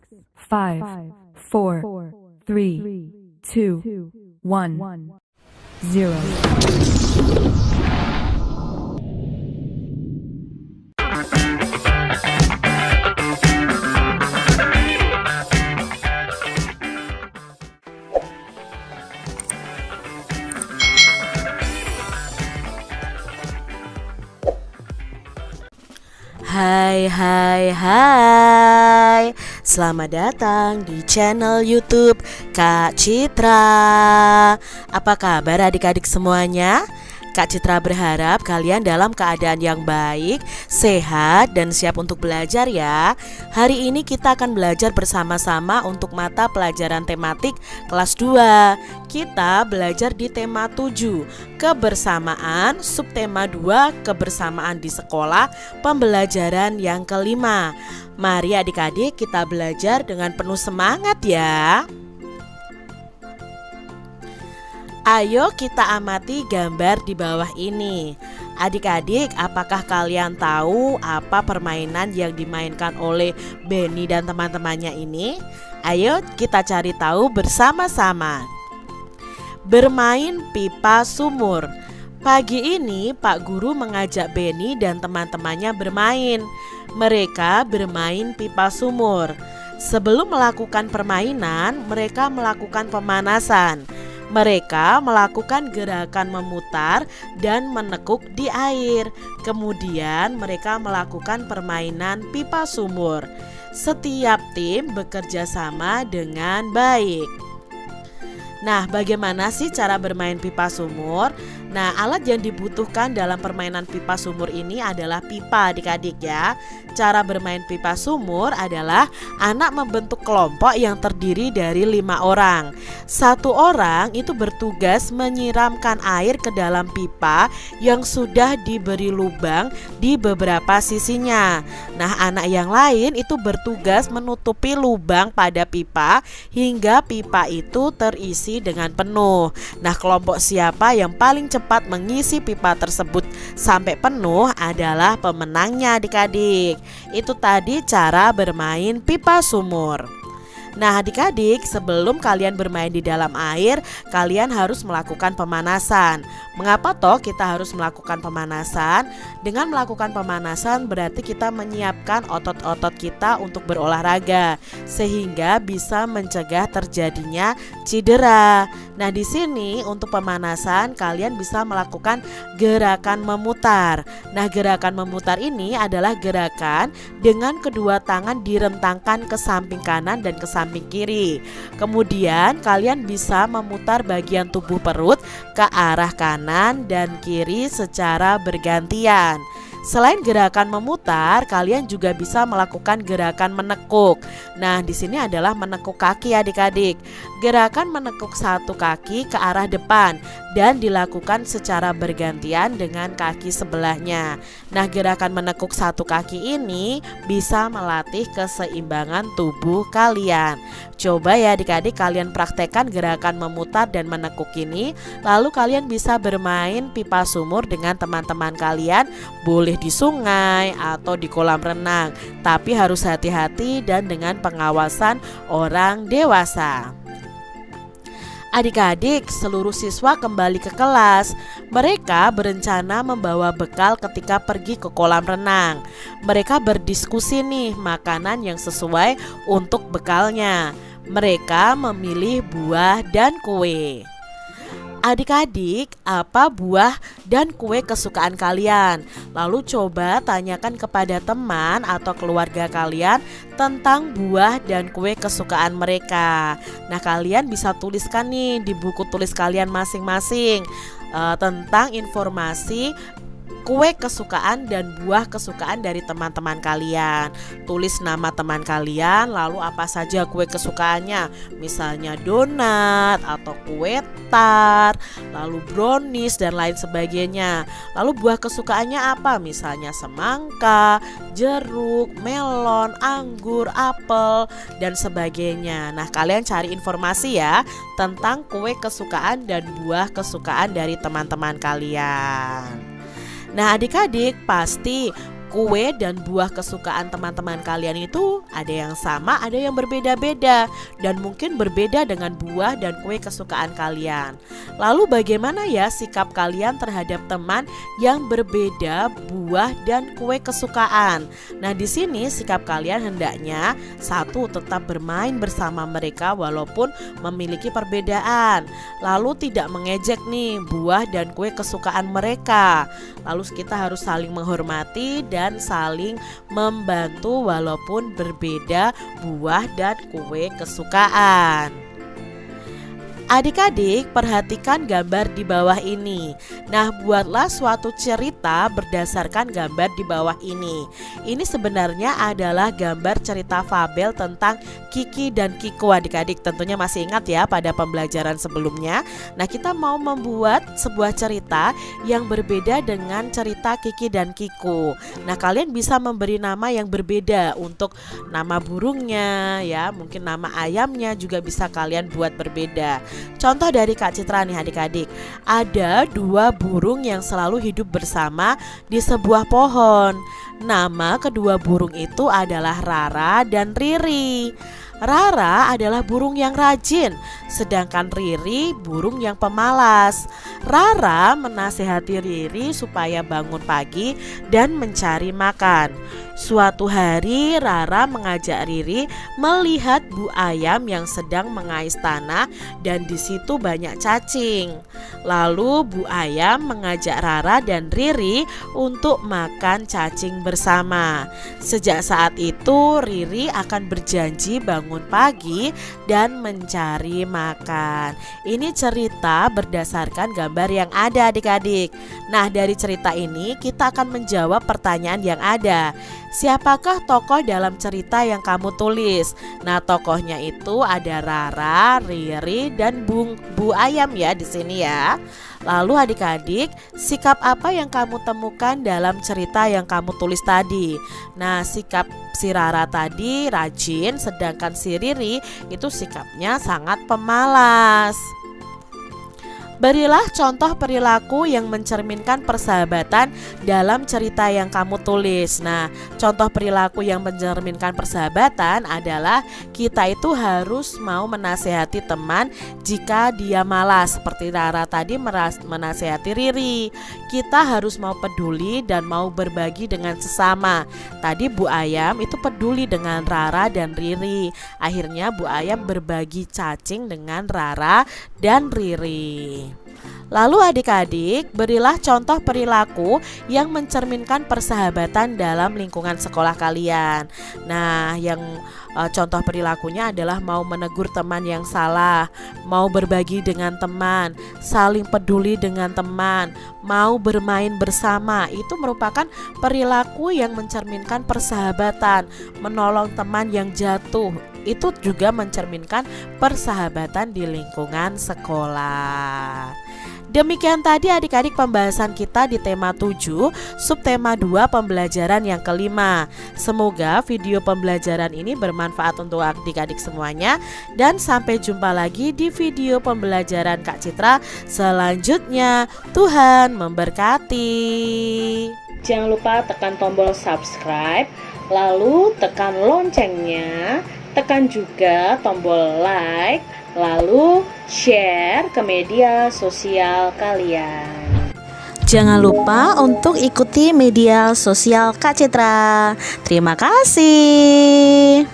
5, 4, 3, 2, 1, 0. Hai. Selamat datang di channel YouTube Kak Citra. Apa kabar adik-adik semuanya? Kak Citra berharap kalian dalam keadaan yang baik, sehat, dan siap untuk belajar ya. Hari ini kita akan belajar bersama-sama untuk mata pelajaran tematik kelas 2. Kita belajar di tema 7, kebersamaan, subtema 2, kebersamaan di sekolah, pembelajaran yang kelima. Mari adik-adik kita belajar dengan penuh semangat ya. Ayo kita amati gambar di bawah ini. Adik-adik, apakah kalian tahu apa permainan yang dimainkan oleh Benny dan teman-temannya ini? Ayo kita cari tahu bersama-sama. Bermain pipa sumur. Pagi ini Pak Guru mengajak Benny dan teman-temannya bermain. Mereka bermain pipa sumur. Sebelum melakukan permainan, mereka melakukan pemanasan. Mereka melakukan gerakan memutar dan menekuk di air. Kemudian mereka melakukan permainan pipa sumur. Setiap tim bekerja sama dengan baik. Nah, bagaimana sih cara bermain pipa sumur? Nah, alat yang dibutuhkan dalam permainan pipa sumur ini adalah pipa adik-adik ya. Cara bermain pipa sumur adalah anak membentuk kelompok yang terdiri dari 5 orang. Satu orang itu bertugas menyiramkan air ke dalam pipa yang sudah diberi lubang di beberapa sisinya. Nah, anak yang lain itu bertugas menutupi lubang pada pipa hingga pipa itu terisi dengan penuh. Nah, kelompok siapa yang paling cepat mengisi pipa tersebut sampai penuh adalah pemenangnya adik-adik. Itu tadi cara bermain pipa sumur. Nah adik-adik, sebelum kalian bermain di dalam air, kalian harus melakukan pemanasan. Mengapa toh kita harus melakukan pemanasan? Dengan melakukan pemanasan berarti kita menyiapkan otot-otot kita untuk berolahraga, sehingga bisa mencegah terjadinya cedera. Nah di sini untuk pemanasan kalian bisa melakukan gerakan memutar. Nah gerakan memutar ini adalah gerakan dengan kedua tangan direntangkan ke samping kanan dan ke samping kiri. Kemudian kalian bisa memutar bagian tubuh perut ke arah kanan dan kiri secara bergantian. Selain gerakan memutar, kalian juga bisa melakukan gerakan menekuk. Nah, di sini adalah menekuk kaki adik-adik. Gerakan menekuk satu kaki ke arah depan dan dilakukan secara bergantian dengan kaki sebelahnya. Nah, gerakan menekuk satu kaki ini bisa melatih keseimbangan tubuh kalian. Coba ya adik-adik kalian praktekkan gerakan memutar dan menekuk ini, lalu kalian bisa bermain pipa sumur dengan teman-teman kalian, boleh di sungai atau di kolam renang, tapi harus hati-hati dan dengan pengawasan orang dewasa. Adik-adik, seluruh siswa kembali ke kelas. Mereka berencana membawa bekal ketika pergi ke kolam renang. Mereka berdiskusi nih makanan yang sesuai untuk bekalnya. Mereka memilih buah dan kue. Adik-adik, apa buah dan kue kesukaan kalian? Lalu coba tanyakan kepada teman atau keluarga kalian tentang buah dan kue kesukaan mereka. Nah, kalian bisa tuliskan nih di buku tulis kalian masing-masing tentang informasi kue kesukaan dan buah kesukaan dari teman-teman kalian. Tulis nama teman kalian, lalu apa saja kue kesukaannya, misalnya donat atau kue tart, lalu brownies dan lain sebagainya. Lalu buah kesukaannya apa, misalnya semangka, jeruk, melon, anggur, apel dan sebagainya. Nah, kalian cari informasi ya tentang kue kesukaan dan buah kesukaan dari teman-teman kalian. Nah adik-adik, pasti kue dan buah kesukaan teman-teman kalian itu ada yang sama, ada yang berbeda-beda, dan mungkin berbeda dengan buah dan kue kesukaan kalian. Lalu bagaimana ya sikap kalian terhadap teman yang berbeda buah dan kue kesukaan? Nah, di sini sikap kalian hendaknya satu, tetap bermain bersama mereka walaupun memiliki perbedaan. Lalu tidak mengejek nih buah dan kue kesukaan mereka. Lalu kita harus saling menghormati dan saling membantu walaupun berbeda buah dan kue kesukaan. Adik-adik, perhatikan gambar di bawah ini. Nah, buatlah suatu cerita berdasarkan gambar di bawah ini. Ini sebenarnya adalah gambar cerita fabel tentang Kiki dan Kiko. Adik-adik tentunya masih ingat ya pada pembelajaran sebelumnya. Nah, kita mau membuat sebuah cerita yang berbeda dengan cerita Kiki dan Kiko. Nah, kalian bisa memberi nama yang berbeda untuk nama burungnya ya, mungkin nama ayamnya juga bisa kalian buat berbeda. Contoh dari Kak Citra nih adik-adik, ada dua burung yang selalu hidup bersama di sebuah pohon. Nama kedua burung itu adalah Rara dan Riri. Rara adalah burung yang rajin, sedangkan Riri burung yang pemalas. Rara menasehati Riri supaya bangun pagi dan mencari makan. Suatu hari Rara mengajak Riri melihat bu ayam yang sedang mengais tanah dan di situ banyak cacing. Lalu bu ayam mengajak Rara dan Riri untuk makan cacing bersama. Sejak saat itu Riri akan berjanji bangun pagi dan mencari makan. Ini cerita berdasarkan gambar yang ada adik-adik. Nah, dari cerita ini kita akan menjawab pertanyaan yang ada. Siapakah tokoh dalam cerita yang kamu tulis? Nah, tokohnya itu ada Rara, Riri, dan Bu Ayam ya di sini ya. Lalu adik-adik, sikap apa yang kamu temukan dalam cerita yang kamu tulis tadi? Nah, sikap si Rara tadi rajin, sedangkan si Riri itu sikapnya sangat pemalas. Berilah contoh perilaku yang mencerminkan persahabatan dalam cerita yang kamu tulis. Nah, contoh perilaku yang mencerminkan persahabatan adalah kita itu harus mau menasehati teman jika dia malas. Seperti Rara tadi menasehati Riri. Kita harus mau peduli dan mau berbagi dengan sesama. Tadi Bu Ayam itu peduli dengan Rara dan Riri. Akhirnya Bu Ayam berbagi cacing dengan Rara dan Riri. Lalu adik-adik, berilah contoh perilaku yang mencerminkan persahabatan dalam lingkungan sekolah kalian. Nah, yang contoh perilakunya adalah mau menegur teman yang salah, mau berbagi dengan teman, saling peduli dengan teman, mau bermain bersama. Itu merupakan perilaku yang mencerminkan persahabatan. Menolong teman yang jatuh, itu juga mencerminkan persahabatan di lingkungan sekolah. Demikian tadi adik-adik pembahasan kita di tema 7, subtema 2 pembelajaran yang kelima. Semoga video pembelajaran ini bermanfaat untuk adik-adik semuanya. Dan sampai jumpa lagi di video pembelajaran Kak Citra selanjutnya. Tuhan memberkati. Jangan lupa tekan tombol subscribe, lalu tekan loncengnya, tekan juga tombol like, lalu share ke media sosial kalian. Jangan lupa untuk ikuti media sosial Kak Citra. Terima kasih.